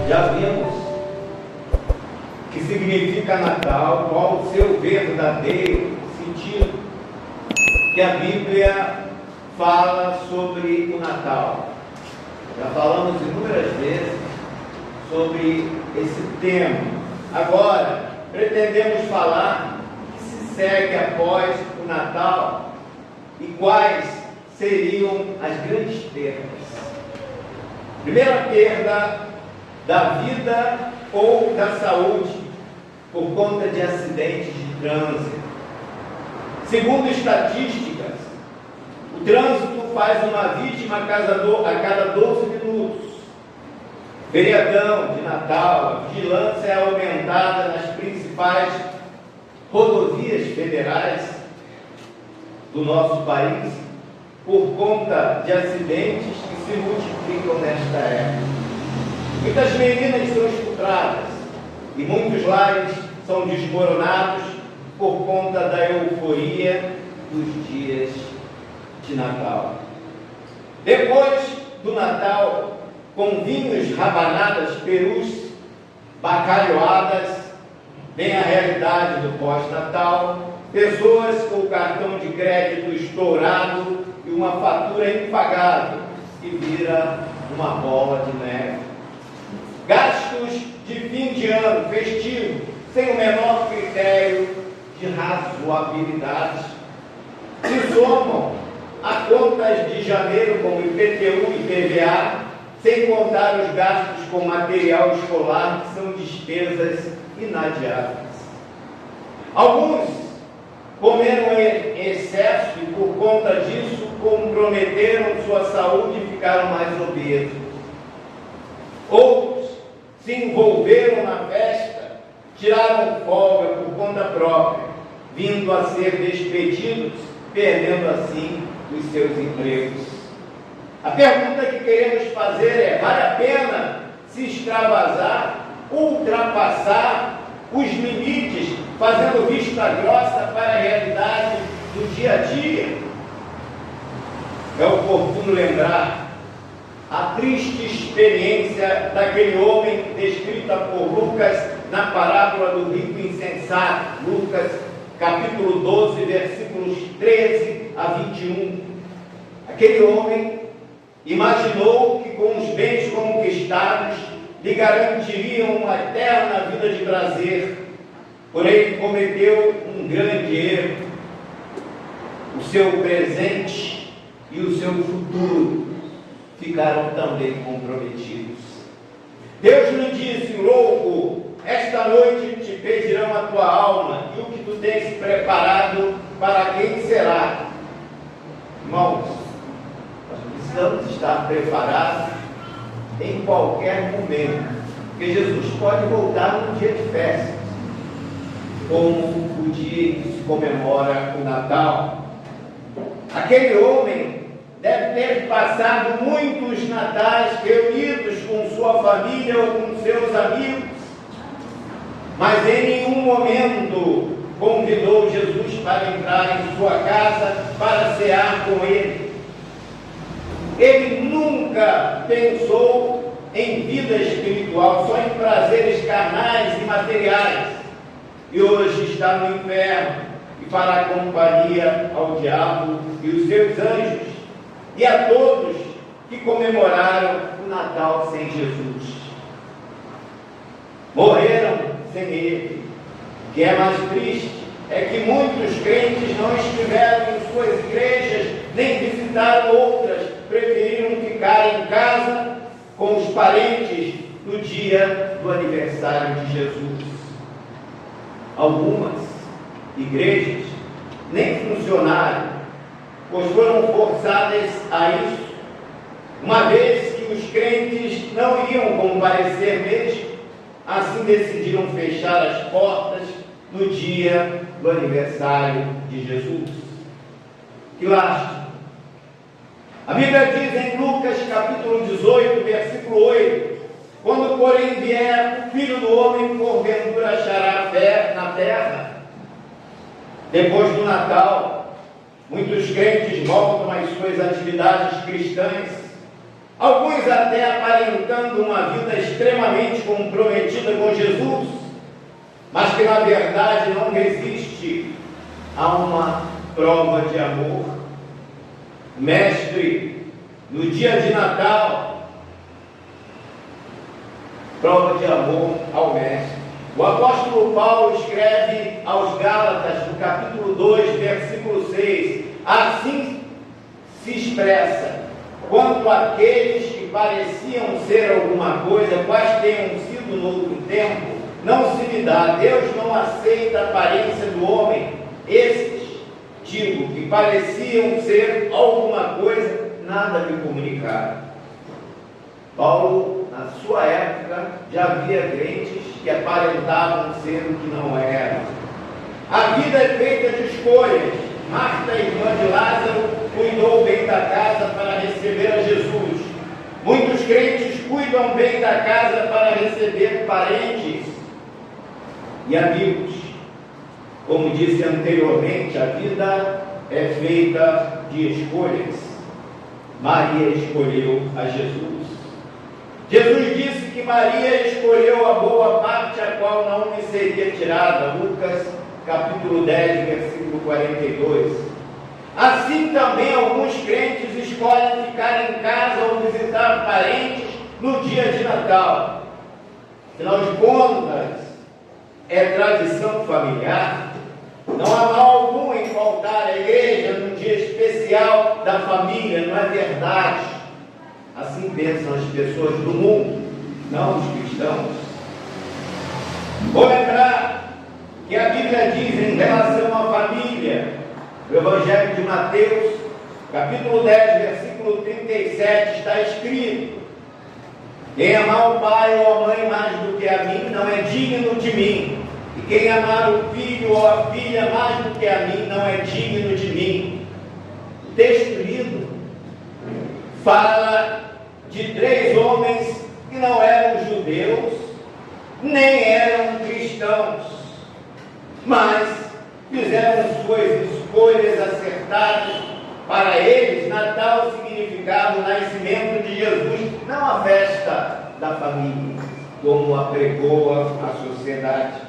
Já vimos o que significa Natal, qual o seu verdadeiro sentido, que a Bíblia fala sobre o Natal. Já falamos inúmeras vezes sobre esse tema. Agora, pretendemos falar o que se segue após o Natal e quais seriam as grandes perdas. Primeira perda, da vida ou da saúde por conta de acidentes de trânsito. Segundo estatísticas, o trânsito faz uma vítima a cada 12 minutos. Feriadão de Natal, a vigilância é aumentada nas principais rodovias federais do nosso país por conta de acidentes que se multiplicam nesta época. Muitas meninas são estupradas e muitos lares são desmoronados por conta da euforia dos dias de Natal. Depois do Natal, com vinhos, rabanadas, perus, bacalhoadas, vem a realidade do pós-Natal, pessoas com o cartão de crédito estourado e uma fatura impagável que vira uma bola de neve. Gastos de fim de ano festivo sem o menor critério de razoabilidade se somam a contas de janeiro como IPTU e IPVA, sem contar os gastos com material escolar, que são despesas inadiáveis. Alguns comeram em excesso e, por conta disso, comprometeram sua saúde e ficaram mais obesos. Outros se envolveram na festa, tiraram folga por conta própria, vindo a ser despedidos, perdendo assim os seus empregos. A pergunta que queremos fazer é: vale a pena se extravasar, ultrapassar os limites, fazendo vista grossa para a realidade do dia a dia? É oportuno lembrar a triste experiência daquele homem descrita por Lucas na parábola do rico insensato, Lucas capítulo 12, versículos 13 a 21. Aquele homem imaginou que com os bens conquistados lhe garantiriam uma eterna vida de prazer, porém cometeu um grande erro. O seu presente e o seu futuro ficaram também comprometidos. Deus lhe disse: louco, esta noite te pedirão a tua alma, e o que tu tens preparado, para quem será? Irmãos, nós precisamos estar preparados em qualquer momento, porque Jesus pode voltar num dia de festa, como o dia em que se comemora o Natal. Aquele homem deve ter passado muitos natais reunidos com sua família ou com seus amigos, mas em nenhum momento convidou Jesus para entrar em sua casa para cear com ele. Ele nunca pensou em vida espiritual, só em prazeres carnais e materiais, e hoje está no inferno e fará companhia ao diabo e os seus anjos e a todos que comemoraram o Natal sem Jesus. Morreram sem ele. O que é mais triste é que muitos crentes não estiveram em suas igrejas, nem visitaram outras, preferiram ficar em casa com os parentes no dia do aniversário de Jesus. Algumas igrejas nem funcionaram, pois foram forçadas a isso, uma vez que os crentes não iriam comparecer mesmo, assim decidiram fechar as portas no dia do aniversário de Jesus. Que lástima! A Bíblia diz em Lucas capítulo 18, versículo 8: quando porém vier o Filho do Homem, porventura achará fé na terra? Depois do Natal, muitos crentes voltam às suas atividades cristãs, alguns até aparentando uma vida extremamente comprometida com Jesus, mas que na verdade não resiste a uma prova de amor. Mestre, no dia de Natal, prova de amor ao Mestre. O apóstolo Paulo escreve aos Gálatas, no capítulo 2, versículo 6, assim se expressa: quanto àqueles que pareciam ser alguma coisa, quais tenham sido no outro tempo, não se lhe dá. Deus não aceita a aparência do homem. Esses, digo, que pareciam ser alguma coisa, nada me comunicaram. Paulo, na sua época, já havia crentes que aparentavam ser o que não eram. A vida é feita de escolhas. Marta, irmã de Lázaro, cuidou bem da casa para receber a Jesus. Muitos crentes cuidam bem da casa para receber parentes e amigos. Como disse anteriormente, a vida é feita de escolhas. Maria escolheu a Jesus. Jesus disse que Maria escolheu a boa parte, a qual não lhe seria tirada. Lucas capítulo 10, versículo 42. Assim também alguns crentes escolhem ficar em casa ou visitar parentes no dia de Natal. Afinal de contas, é tradição familiar. Não há mal algum em faltar à igreja num dia especial da família, não é verdade? Assim pensam as pessoas do mundo, não os cristãos. Vou lembrar que a Bíblia diz em relação à família, no Evangelho de Mateus, capítulo 10, versículo 37, está escrito: quem amar o pai ou a mãe mais do que a mim, não é digno de mim. E quem amar o filho ou a filha mais do que a mim, não é digno de mim. O texto lido fala de 3 homens que não eram judeus, nem eram cristãos, mas fizeram suas escolhas acertadas. Para eles, Natal significava o nascimento de Jesus, não a festa da família, como apregou a sociedade.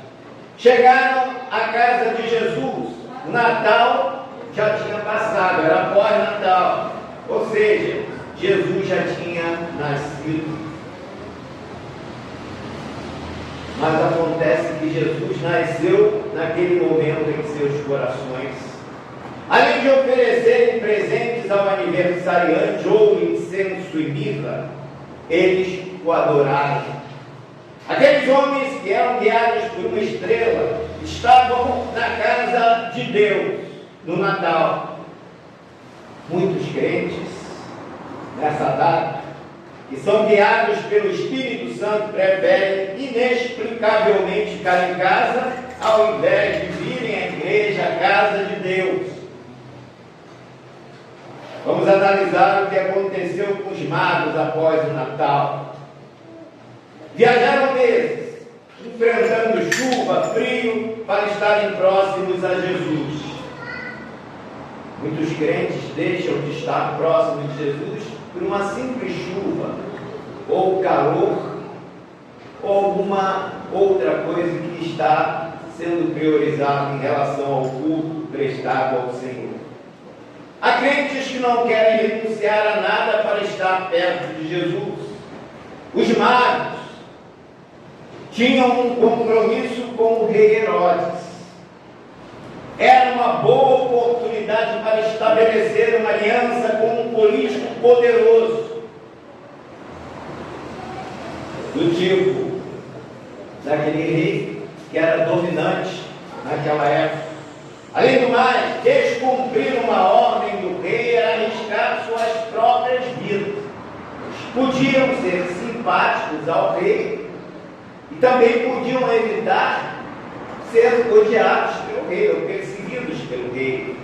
Chegaram à casa de Jesus, o Natal já tinha passado, era pós-Natal, ou seja, Jesus já tinha nascido. Mas acontece que Jesus nasceu naquele momento em seus corações. Além de oferecerem presentes ao aniversariante ou incenso e mirra, eles o adoraram. Aqueles homens que eram guiados por uma estrela estavam na casa de Deus no Natal. Muitos crentes nessa data, que são guiados pelo Espírito Santo, preferem inexplicavelmente ficar em casa ao invés de virem à igreja, à casa de Deus. Vamos analisar o que aconteceu com os magos após o Natal. Viajaram meses, enfrentando chuva, frio, para estarem próximos a Jesus. Muitos crentes deixam de estar próximos de Jesus por uma simples chuva, ou calor, ou alguma outra coisa que está sendo priorizada em relação ao culto prestado ao Senhor. Há crentes que não querem renunciar a nada para estar perto de Jesus. Os magos tinham um compromisso com o rei Herodes. Era uma boa oportunidade para estabelecer uma aliança com um político poderoso, do tipo daquele rei que era dominante naquela época. Além do mais, descumprir uma ordem do rei era arriscar suas próprias vidas. Podiam ser simpáticos ao rei e também podiam evitar ser odiados pelo rei ou perseguidos pelo rei.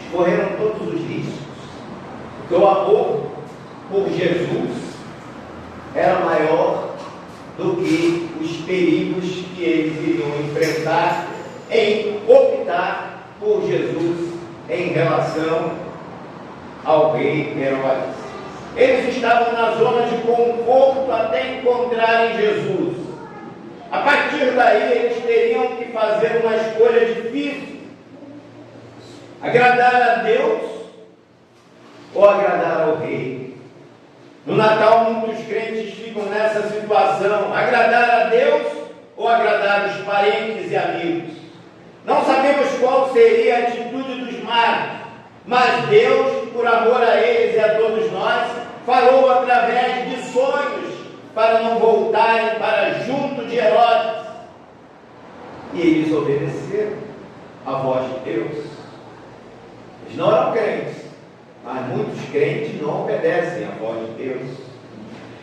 Escorreram todos os riscos, porque o amor por Jesus era maior do que os perigos que eles iriam enfrentar em optar por Jesus em relação ao rei Herodes. Eles estavam na zona de conforto até encontrarem Jesus. A partir daí, eles teriam que fazer uma escolha difícil: agradar a Deus ou agradar ao rei. No Natal, muitos crentes ficam nessa situação: agradar a Deus ou agradar os parentes e amigos. Não sabemos qual seria a atitude dos magos, mas Deus, por amor a eles e a todos nós, falou através de sonhos para não voltarem para junto de Herodes. E eles obedeceram a voz de Deus. Eles não eram crentes, mas muitos crentes não obedecem a voz de Deus.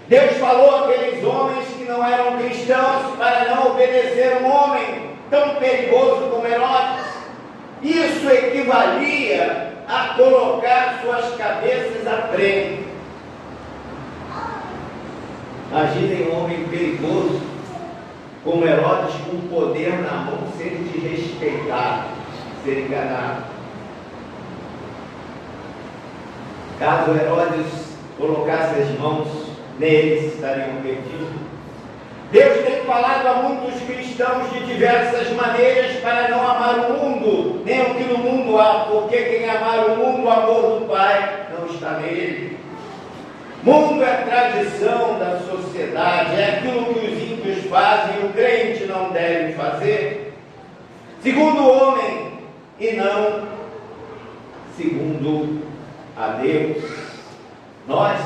Deus falou àqueles homens que não eram cristãos para não obedecer um homem tão perigoso como Herodes. Isso equivalia a colocar suas cabeças a prêmio. Imaginem um homem perigoso como Herodes, com poder na mão, ser desrespeitado, ser enganado. Caso Herodes colocasse as mãos neles, estariam perdidos. Deus tem falado a muitos cristãos de diversas maneiras para não amar o mundo, nem o que no mundo há, porque quem amar o mundo, o amor do Pai não está nele. Mundo é tradição da sociedade, é aquilo que os ímpios fazem e o crente não deve fazer, segundo o homem e não segundo a Deus. Nós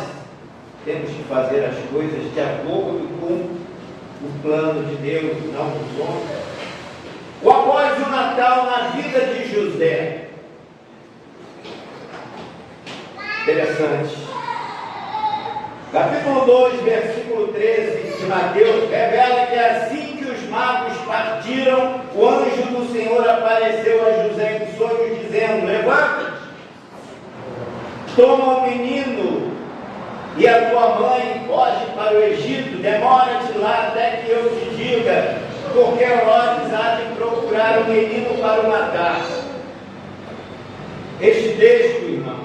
temos que fazer as coisas de acordo com o plano de Deus, não dos homens. O após o Natal na vida de José. Interessante. Capítulo 2, versículo 13 de Mateus, revela que assim que os magos partiram, o anjo do Senhor apareceu a José em sonhos, dizendo: levanta-te, toma o menino e a tua mãe, foge para o Egito, demora-te lá até que eu te diga, porque Herodes há de procurar o menino para o matar. Este texto, irmão,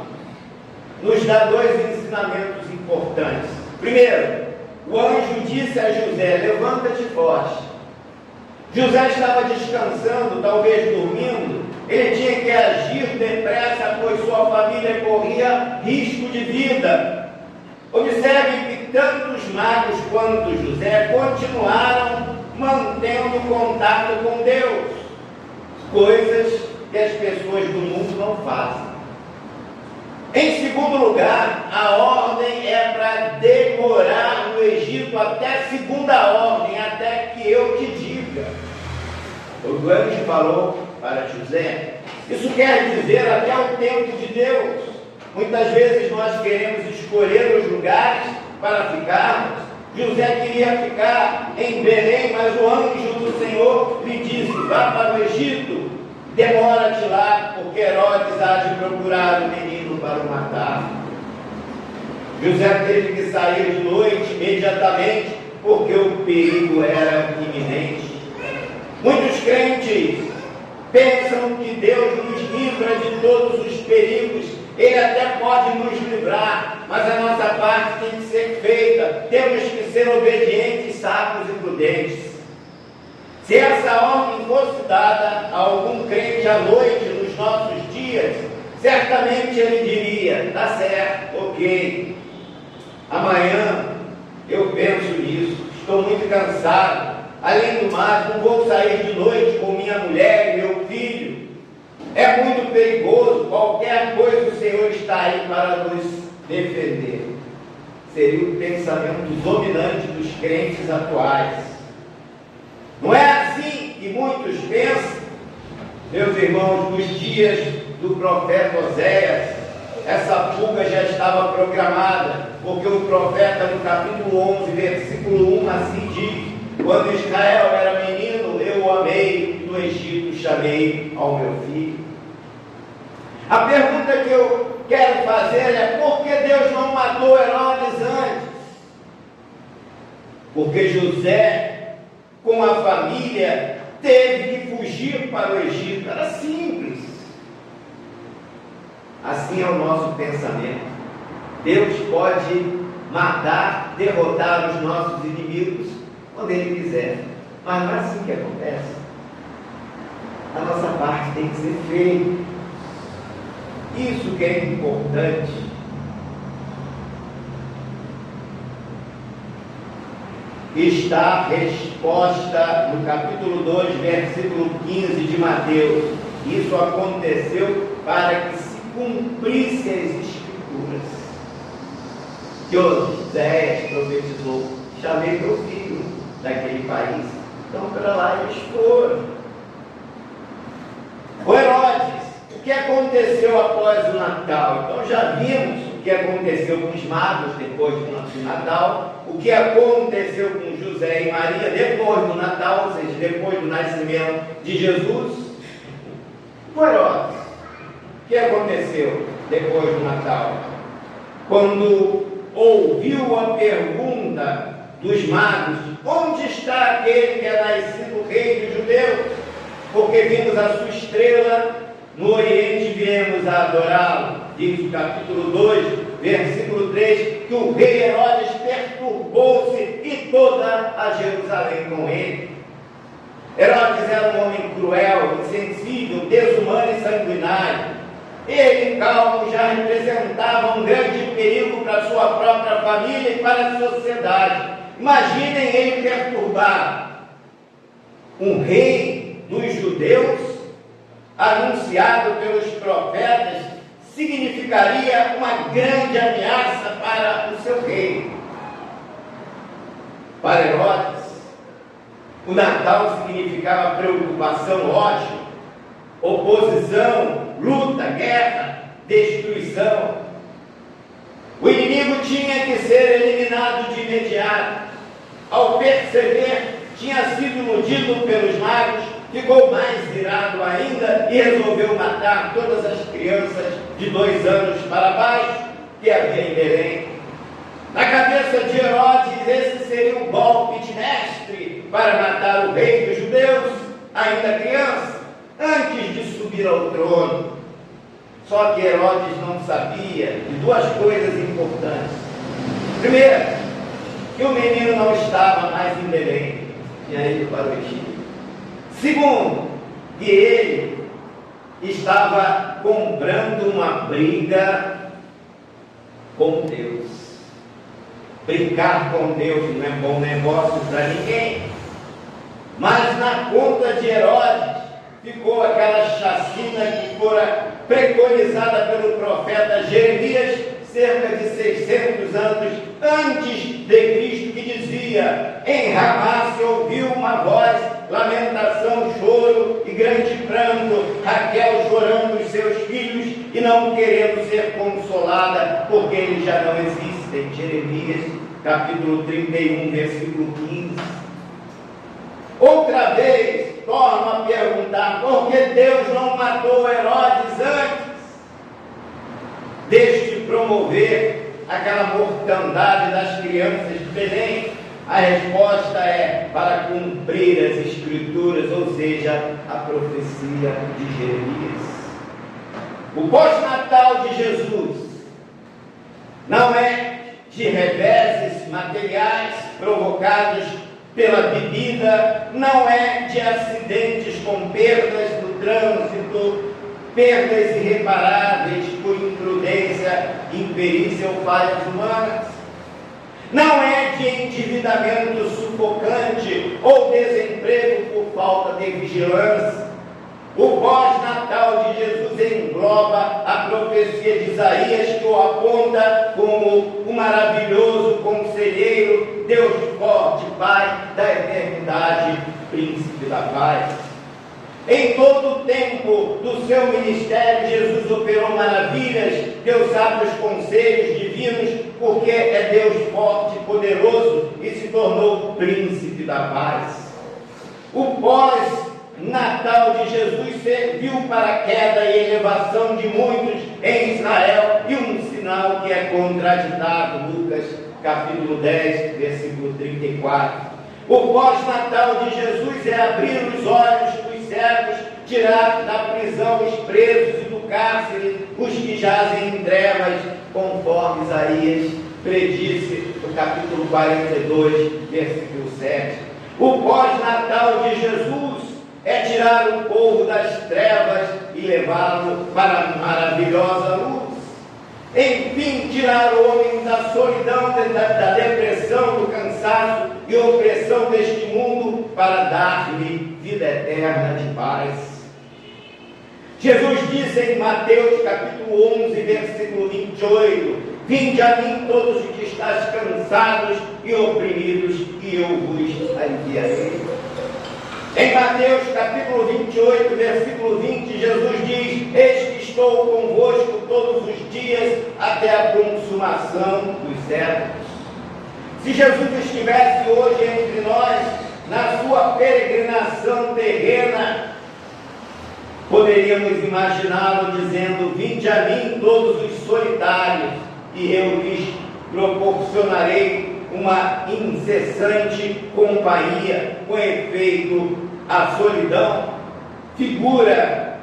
nos dá dois ensinamentos importantes. Primeiro, o anjo disse a José: levanta-te e foge. José estava descansando, talvez dormindo. Ele tinha que agir depressa, pois sua família corria risco de vida. Observe que tanto os magos quanto José continuaram mantendo contato com Deus, coisas que as pessoas do mundo não fazem. Em segundo lugar, a ordem é para demorar no Egito até segunda ordem, até que eu te diga. O anjo falou para José. Isso quer dizer até o tempo de Deus. Muitas vezes nós queremos escolher os lugares para ficarmos. José queria ficar em Belém, mas o anjo do Senhor lhe disse: vá para o Egito, demora-te lá, porque Herodes há de procurar o menino para o matar. José teve que sair de noite imediatamente, porque o perigo era iminente. Muitos crentes pensam que Deus nos livra de todos os perigos. Ele até pode nos livrar, mas a nossa parte tem que ser feita. Temos que ser obedientes, sábios e prudentes. Se essa ordem fosse dada a algum crente à noite, nos nossos dias, certamente ele diria: tá certo, ok, amanhã eu penso nisso, estou muito cansado. Além do mais, não vou sair de noite com minha mulher e meu filho. É muito perigoso, qualquer coisa o Senhor está aí para nos defender. Seria o pensamento dominante dos crentes atuais. Não é assim que muitos pensam, meus irmãos. Nos dias do profeta Oséias, essa fuga já estava programada, porque o profeta, no capítulo 11, versículo 1, assim diz: quando Israel era menino, eu o amei, e do Egito chamei ao meu filho. A pergunta que eu quero fazer é: por que Deus não matou Herodes antes? Porque José, com a família, teve que fugir para o Egito. Era simples. Assim é o nosso pensamento. Deus pode matar, derrotar os nossos inimigos quando Ele quiser, mas não é assim que acontece. A nossa parte tem que ser feita. Isso que é importante. Está a resposta no capítulo 2, versículo 15 de Mateus. Isso aconteceu para que se cumprisse as Escrituras. Que Oséias profetizou: chamei meu filho daquele país. Então, para lá eles foram. O Herodes, o que aconteceu após o Natal? Então, já vimos o que aconteceu com os magos depois do Natal, o que aconteceu com José e Maria depois do Natal, ou seja, depois do nascimento de Jesus. O Herodes, o que aconteceu depois do Natal? Quando ouviu a pergunta dos magos: onde está aquele que é nascido rei dos judeus? Porque vimos a sua estrela no Oriente, viemos a adorá-lo. Diz o capítulo 2, versículo 3, que o rei Herodes perturbou-se e toda a Jerusalém com ele. Herodes era um homem cruel, insensível, desumano e sanguinário. Ele, calmo, já representava um grande perigo para a sua própria família e para a sociedade. Imaginem ele perturbar um rei dos judeus, anunciado pelos profetas, significaria uma grande ameaça para o seu rei. Para Herodes, o Natal significava preocupação, ódio, oposição, luta, guerra, destruição. O inimigo tinha que ser eliminado de imediato. Ao perceber, tinha sido iludido pelos magos, ficou mais irado ainda e resolveu matar todas as crianças de 2 anos para baixo que havia em Belém. Na cabeça de Herodes, esse seria um golpe de mestre para matar o rei dos judeus, ainda criança, antes de subir ao trono. Só que Herodes não sabia de 2 coisas importantes. Primeiro, que o menino não estava mais em Belém, tinha ido para o Egito. Segundo, que ele estava comprando uma briga com Deus. Brincar com Deus não é bom negócio para ninguém. Mas na conta de Herodes ficou aquela chacina que fora preconizada pelo profeta Jeremias cerca de 600 anos antes de Cristo, que dizia: em Ramá se ouviu uma voz, lamentação, choro e grande pranto, Raquel chorando os seus filhos e não querendo ser consolada, porque eles já não existem. Jeremias, capítulo 31, versículo 15. Outra vez, torno a perguntar: por que Deus não matou Herodes antes deste promover aquela mortandade das crianças de Belém? A resposta é: para cumprir as Escrituras, ou seja, a profecia de Jeremias. O pós-natal de Jesus não é de reveses materiais provocados pela bebida, não é de acidentes com perdas no trânsito, perdas irreparáveis por imprudência, imperícia ou falhas humanas. Não é de endividamento sufocante ou desemprego por falta de vigilância. O pós-natal de Jesus engloba a profecia de Isaías, que o aponta como o maravilhoso conselheiro, Deus forte, Pai da eternidade, príncipe da paz. Em todo o tempo do seu ministério, Jesus operou maravilhas, deu sábios conselhos divinos, porque é Deus forte e poderoso e se tornou príncipe da paz. O pós-natal de Jesus serviu para a queda e elevação de muitos em Israel e um sinal que é contraditado, Lucas capítulo 10, versículo 34. O pós-natal de Jesus é abrir os olhos dos cegos, tirar da prisão os presos e do cárcere os que jazem em trevas, conforme Isaías predisse no capítulo 42, versículo 7. O pós-natal de Jesus é tirar o povo das trevas e levá-lo para a maravilhosa luz. Enfim, tirar o homem da solidão, da depressão, do cansaço e opressão deste mundo para dar-lhe vida eterna de paz. Jesus disse em Mateus capítulo 11, versículo 28, vinde a mim todos os que estáis cansados e oprimidos, e eu vos aliviarei. Em Mateus capítulo 28, versículo 20, Jesus diz, eis que estou convosco todos os dias até a consumação dos séculos. Se Jesus estivesse hoje entre nós, na sua peregrinação terrena, poderíamos imaginá-lo dizendo, vinde a mim todos os solitários, e eu lhes proporcionarei uma incessante companhia. Com efeito, a solidão figura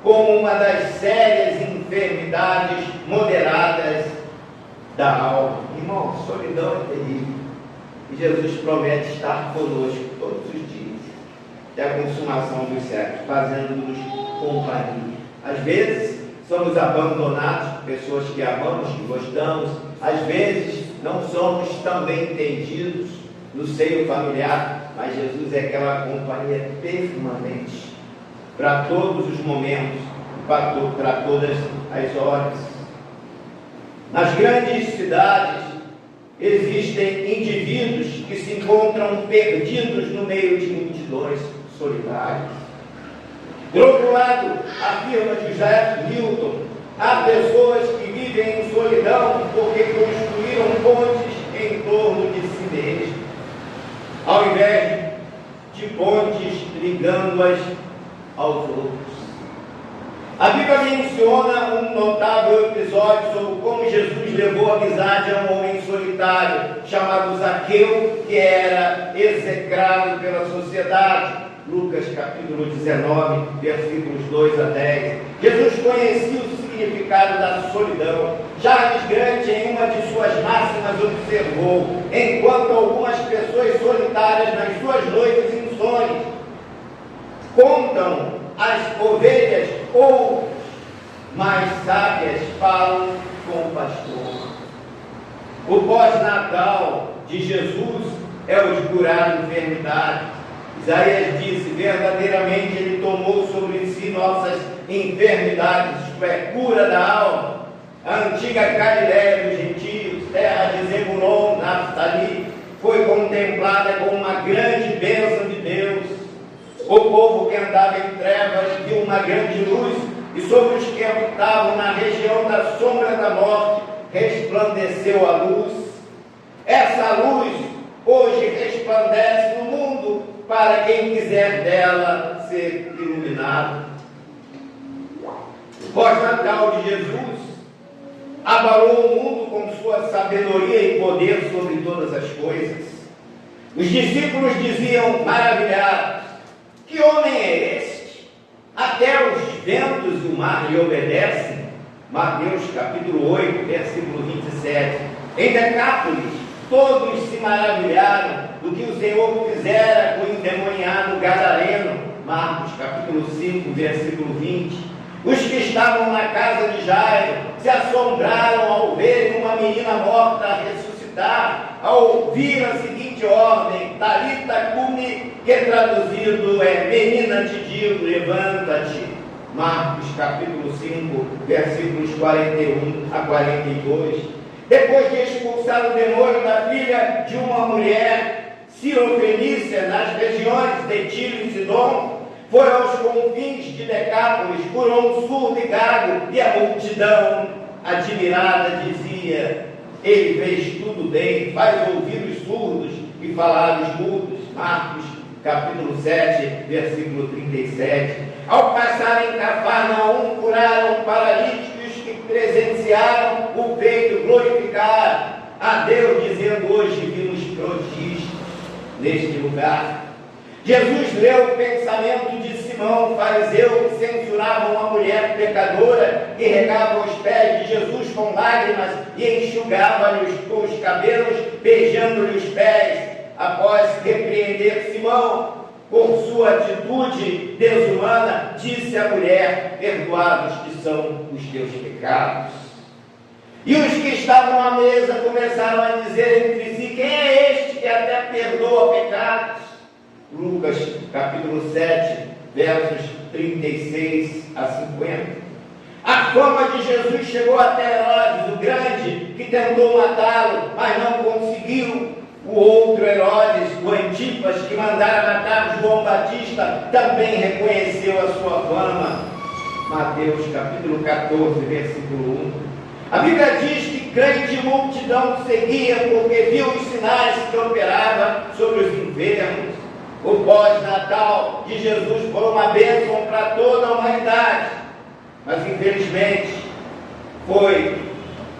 como uma das sérias enfermidades moderadas da alma. Irmão, solidão é terrível. E Jesus promete estar conosco todos os dias, até a consumação dos séculos, fazendo-nos companhia. Às vezes, somos abandonados por pessoas que amamos, que gostamos. Às vezes, não somos tão bem entendidos no seio familiar, mas Jesus é aquela companhia permanente para todos os momentos, para todas as horas. Nas grandes cidades, existem indivíduos que se encontram perdidos no meio de multidões solitárias. Do outro lado, afirma José Milton, há pessoas que vivem em solidão porque construíram pontes em torno de si mesmos, ao invés de pontes ligando-as aos outros. A Bíblia menciona um notável episódio sobre como Jesus levou amizade a um homem solitário, chamado Zaqueu, que era execrado pela sociedade. Lucas capítulo 19, versículos 2 a 10. Jesus conhecia o significado da solidão. Charles Grant, em uma de suas máximas, observou, enquanto algumas pessoas solitárias nas suas noites insones contam as ovelhas, ou mais sábias falam com o pastor. O pós-natal de Jesus é o de curar a enfermidade. Isaías disse, verdadeiramente ele tomou sobre si nossas enfermidades, isto é, cura da alma. A antiga Galiléia dos gentios, terra de Zebulon, Naftali, foi contemplada como uma grande bênção de Deus. O povo que andava em trevas viu uma grande luz, e sobre os que habitavam na região da sombra da morte resplandeceu a luz. Essa luz hoje resplandece no mundo para quem quiser dela ser iluminado. O pós-natal de Jesus abalou o mundo com sua sabedoria e poder sobre todas as coisas. Os discípulos diziam maravilhados, que homem é este? Até os ventos e o mar lhe obedecem. Mateus capítulo 8, versículo 27. Em Decápolis, todos se maravilharam do que o Senhor fizera com o endemoniado gadareno. Marcos capítulo 5, versículo 20. Os que estavam na casa de Jairo se assombraram ao verem uma menina morta ressuscitar, ao ouvir a seguinte ordem, Talita cumi, que traduzido é, menina te digo, levanta-te. Marcos capítulo 5, versículos 41 a 42. Depois de expulsar o demônio da filha de uma mulher cirofenícia nas regiões de Tiro e Sidom, foi aos confins de Decápolis, curou um surdo e gago, e a multidão admirada dizia, ele fez tudo bem, faz ouvir os surdos e falar os mudos. Marcos capítulo 7, versículo 37. Ao passar em Cafarnaum, curaram paralíticos que presenciaram o feito glorificar a Deus, dizendo, hoje vimos prodígios neste lugar. Jesus leu o pensamento de Simão, fariseu, que censurava uma mulher pecadora, e regava os pés de Jesus com lágrimas e enxugava-lhe com os cabelos, beijando-lhe os pés. Após repreender Simão por sua atitude desumana, disse à mulher: perdoados que são os teus pecados. E os que estavam à mesa começaram a dizer entre si: quem é este que até perdoa pecados? Lucas capítulo 7, versos 36 a 50. A fama de Jesus chegou até Herodes o Grande, que tentou matá-lo, mas não conseguiu. O outro Herodes, o Antipas, que mandara matar João Batista, também reconheceu a sua fama. Mateus capítulo 14, versículo 1. A Bíblia diz que grande multidão seguia porque viu os sinais que operava sobre os enfermos. O pós-natal de Jesus foi uma bênção para toda a humanidade, mas infelizmente foi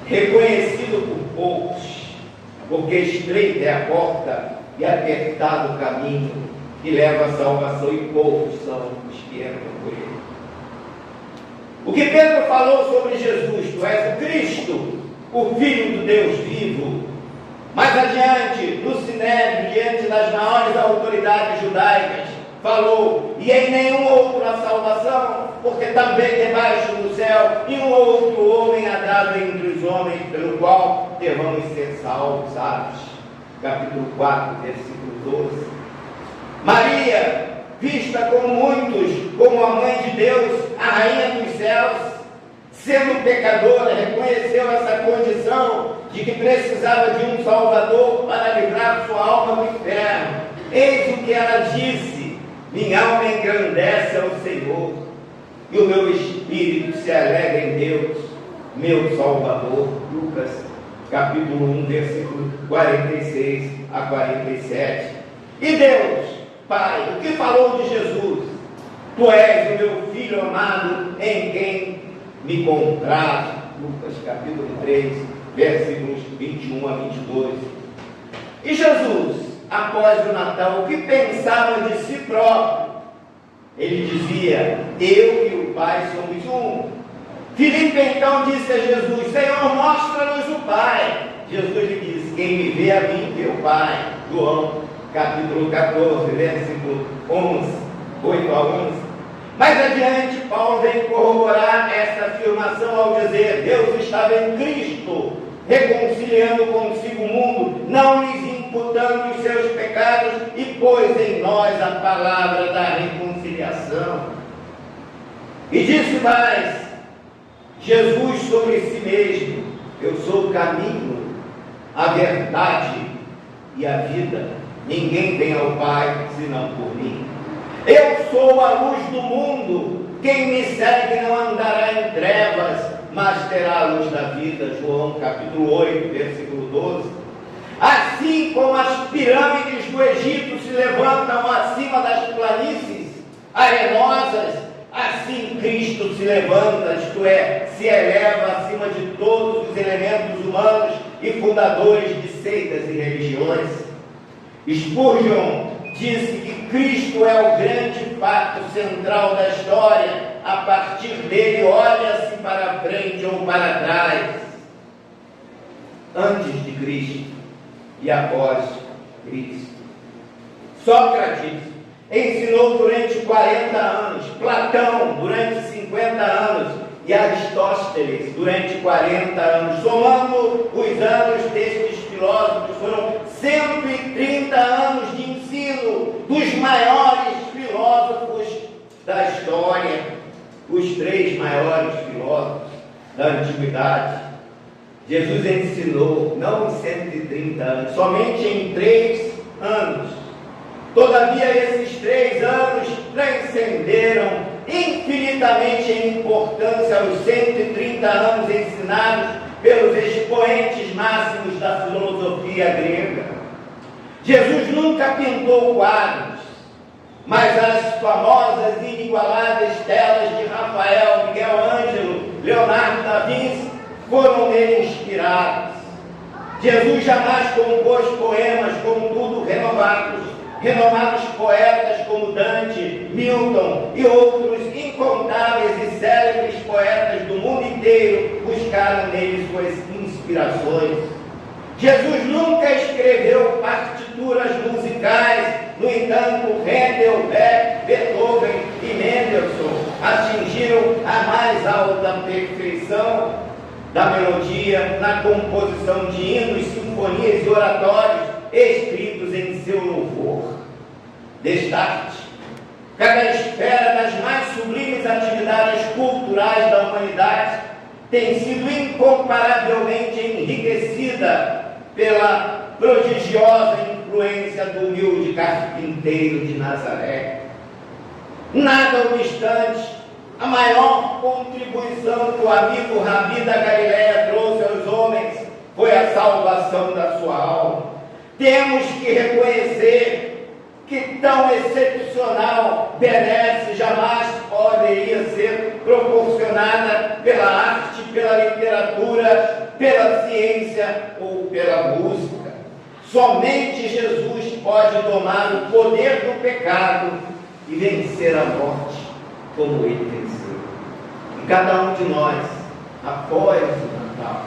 reconhecido por poucos, porque estreita é a porta e apertado o caminho que leva à salvação, e poucos são os que entram por ele. O que Pedro falou sobre Jesus: tu és o Cristo, o Filho do Deus vivo. Mais adiante, no Sinédrio, diante das maiores autoridades judaicas, falou: e em nenhum outro há salvação, porque também debaixo do céu nenhum outro homem há dado entre os homens, pelo qual devamos ser salvos. Atos capítulo 4, versículo 12. Maria, vista por muitos como a mãe de Deus, a rainha dos céus, sendo pecadora, reconheceu essa condição de que precisava de um Salvador para livrar sua alma do inferno. Eis o que ela disse: minha alma engrandece ao Senhor, e o meu espírito se alegra em Deus, meu Salvador. Lucas capítulo 1, versículo 46 a 47. E Deus, Pai, o que falou de Jesus? Tu és o meu Filho amado, em quem me comprazo. Lucas capítulo 3, versículos 21 a 22. E Jesus, após o Natal, o que pensava de si próprio? Ele dizia: eu e o Pai somos um. Filipe então disse a Jesus: Senhor, mostra-nos o Pai. Jesus lhe disse: quem me vê a mim, vê o Pai. João capítulo 14, versículo 11, 8 a 11. Mais adiante, Paulo vem corroborar esta afirmação ao dizer: Deus estava em Cristo, reconciliando consigo o mundo, não lhes imputando os seus pecados, e pôs em nós a palavra da reconciliação. E disse mais Jesus sobre si mesmo: eu sou o caminho, a verdade e a vida. Ninguém vem ao Pai senão por mim. Eu sou a luz do mundo. Quem me segue não andará em trevas, mas terá a luz da vida. João capítulo 8, versículo 12. Assim como as pirâmides do Egito se levantam acima das planícies arenosas, assim Cristo se levanta, isto é, se eleva acima de todos os elementos humanos e fundadores de seitas e religiões. Spurgeon disse que Cristo é o grande fato central da história. A partir dele, olha-se para frente ou para trás. Antes de Cristo e após Cristo. Sócrates ensinou durante 40 anos, Platão durante 50 anos e Aristóteles durante 40 anos. Somando os anos destes filósofos, foram 130 anos de ensino dos maiores filósofos da história, os 3 maiores filósofos da antiguidade. Jesus ensinou, não em 130 anos, somente em 3 anos. Todavia, esses 3 anos transcenderam infinitamente em importância os 130 anos ensinados pelos expoentes máximos da filosofia grega. Jesus nunca pintou quadros, mas as famosas e inigualáveis telas de Rafael, Miguel Ângelo, Leonardo da Vinci foram nele inspiradas. Jesus jamais compôs poemas, contudo renomados poetas como Dante, Milton e outros incontáveis e célebres poetas do mundo inteiro buscaram nele suas inspirações. Jesus nunca escreveu partituras musicais, no entanto, Handel, Beck, Beethoven e Mendelssohn atingiram a mais alta perfeição da melodia na composição de hinos, sinfonias e oratórios escritos em seu louvor. Destarte, cada esfera das mais sublimes atividades culturais da humanidade tem sido incomparavelmente enriquecida pela prodigiosa influência do humilde carpinteiro de Nazaré. Nada obstante, a maior contribuição que o amigo Rabi da Galileia trouxe aos homens foi a salvação da sua alma. Temos que reconhecer que tão excepcional benesse jamais poderia ser proporcionada pela arte, pela literatura, pela ciência ou pela música. Somente Jesus pode domar o poder do pecado e vencer a morte como ele venceu. E cada um de nós, após o Natal,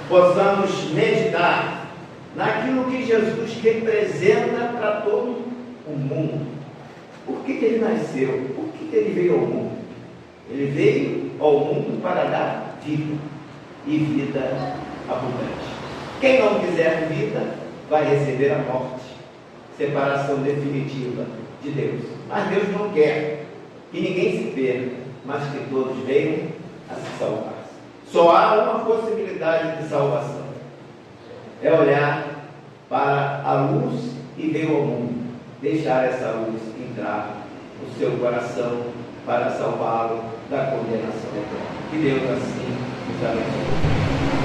possamos meditar naquilo que Jesus representa para todo o mundo. Por que ele nasceu? Por que ele veio ao mundo? Ele veio ao mundo para dar vida, e vida abundante. Quem não quiser vida, vai receber a morte, separação definitiva de Deus. Mas Deus não quer que ninguém se perca, mas que todos venham a se salvar. Só há uma possibilidade de salvação: é olhar para a luz e ver ao mundo, deixar essa luz entrar no seu coração para salvá-lo da condenação eterna. Que Deus assim nos abençoe.